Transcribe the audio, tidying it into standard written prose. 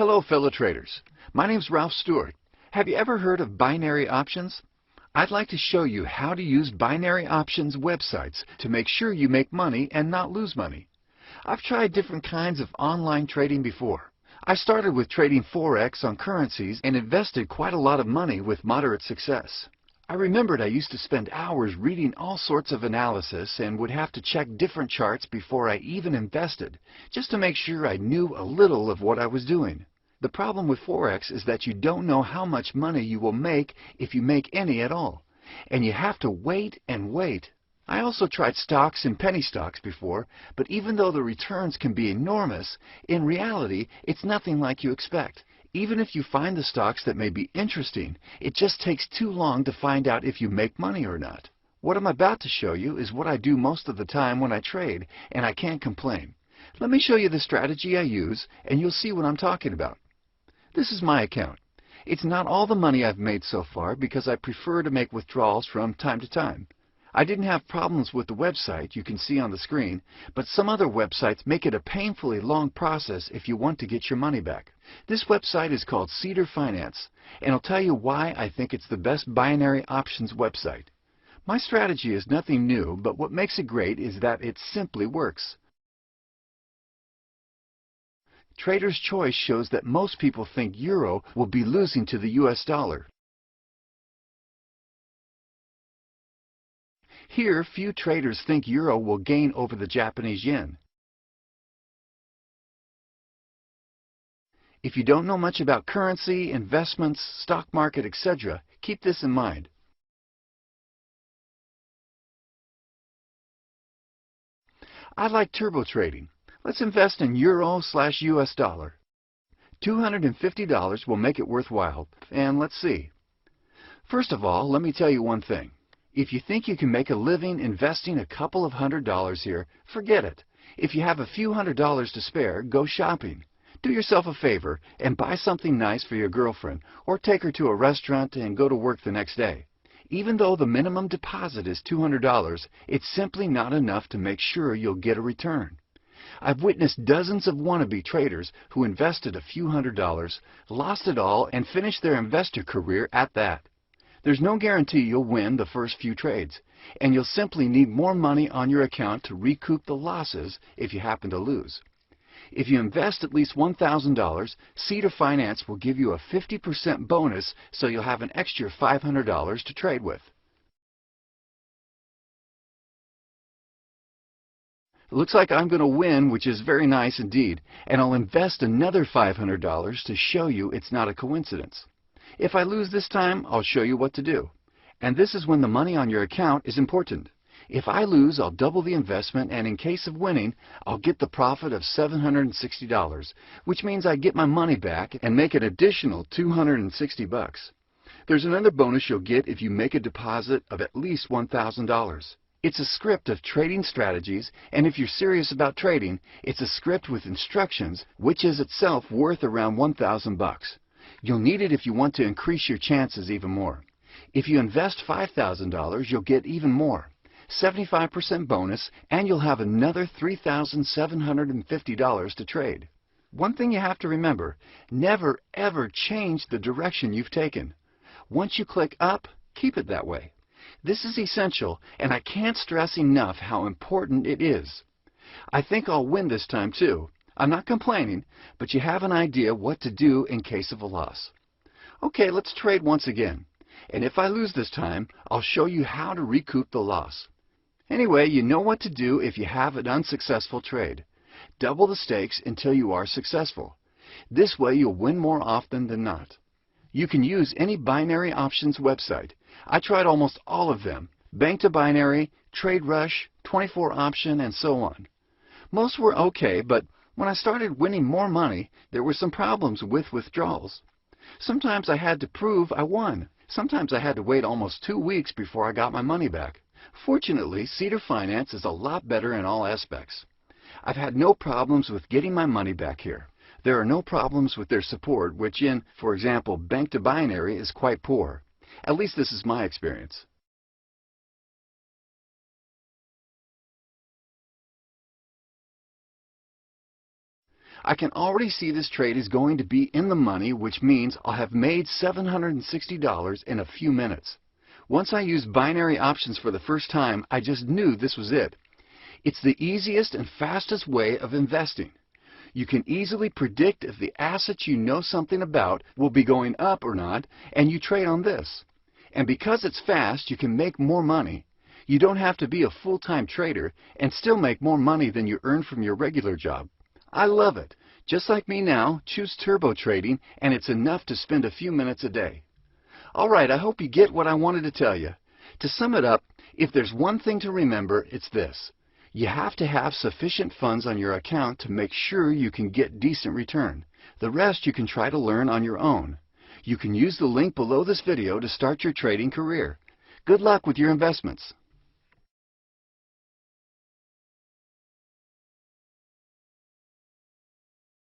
Hello fellow traders, my name is Ralph Stewart. Have you ever heard of binary options? I'd like to show you how to use binary options websites to make sure you make money and not lose money. I've tried different kinds of online trading before. I started with trading Forex on currencies and invested quite a lot of money with moderate success. I remembered I used to spend hours reading all sorts of analysis and would have to check different charts before I even invested, just to make sure I knew a little of what I was doing. The problem with Forex is that you don't know how much money you will make if you make any at all, and you have to wait and wait. I also tried stocks and penny stocks before, but even though the returns can be enormous, in reality it's nothing like you expect. Even if you find the stocks that may be interesting, it just takes too long to find out if you make money or not. What I'm about to show you is what I do most of the time when I trade, and I can't complain. Let me show you the strategy I use, and you'll see what I'm talking about. This is my account. It's not all the money I've made so far because I prefer to make withdrawals from time to time. I didn't have problems with the website you can see on the screen, but some other websites make it a painfully long process if you want to get your money back. This website is called Cedar Finance, and I'll tell you why I think it's the best binary options website. My strategy is nothing new, but what makes it great is that it simply works. Trader's Choice shows that most people think euro will be losing to the US dollar. Here, few traders think euro will gain over the Japanese yen. If you don't know much about currency, investments, stock market, etc., keep this in mind. I like turbo trading. Let's invest in euro/US dollar. $250 will make it worthwhile, and let's see. First of all, let me tell you one thing. If you think you can make a living investing a couple of $100s here, forget it. If you have a few $100s to spare, go shopping. Do yourself a favor and buy something nice for your girlfriend, or take her to a restaurant and go to work the next day. Even though the minimum deposit is $200, it's simply not enough to make sure you'll get a return. I've witnessed dozens of wannabe traders who invested a few $100s, lost it all, and finished their investor career at that. There's no guarantee you'll win the first few trades, and you'll simply need more money on your account to recoup the losses if you happen to lose. If you invest at least $1,000, Cedar Finance will give you a 50% bonus, so you'll have an extra $500 to trade with. It looks like I'm going to win, which is very nice indeed, and I'll invest another $500 to show you it's not a coincidence. If I lose this time, I'll show you what to do. And this is when the money on your account is important. If I lose, I'll double the investment, and in case of winning, I'll get the profit of $760, which means I get my money back and make an additional $260. There's another bonus you'll get if you make a deposit of at least $1,000. It's a script of trading strategies, and if you're serious about trading, it's a script with instructions, which is itself worth around $1,000. You'll need it if you want to increase your chances even more. If you invest $5,000, you'll get even more, 75% bonus, and you'll have another $3,750 to trade. One thing you have to remember, never ever change the direction you've taken. Once you click up, keep it that way. This is essential, and I can't stress enough how important it is. I think I'll win this time too. I'm not complaining, but you have an idea what to do in case of a loss. Okay, let's trade once again. And if I lose this time, I'll show you how to recoup the loss. Anyway, you know what to do if you have an unsuccessful trade. Double the stakes until you are successful. This way you'll win more often than not. You can use any binary options website. I tried almost all of them. Bank to Binary, Trade Rush, 24 Option, and so on. Most were okay, but when I started winning more money, there were some problems with withdrawals. Sometimes I had to prove I won. Sometimes I had to wait almost 2 weeks before I got my money back. Fortunately, Cedar Finance is a lot better in all aspects. I've had no problems with getting my money back here. There are no problems with their support, which in, for example, Bank to Binary is quite poor. At least this is my experience. I can already see this trade is going to be in the money, which means I'll have made $760 in a few minutes. Once I used binary options for the first time, I just knew this was it. It's the easiest and fastest way of investing. You can easily predict if the assets you know something about will be going up or not, and you trade on this. And because it's fast, you can make more money. You don't have to be a full-time trader and still make more money than you earn from your regular job. I love it. Just like me now, choose turbo trading, and it's enough to spend a few minutes a day. All right, I hope you get what I wanted to tell you. To sum it up, if there's one thing to remember, it's this. You have to have sufficient funds on your account to make sure you can get decent return. The rest you can try to learn on your own. You can use the link below this video to start your trading career. Good luck with your investments.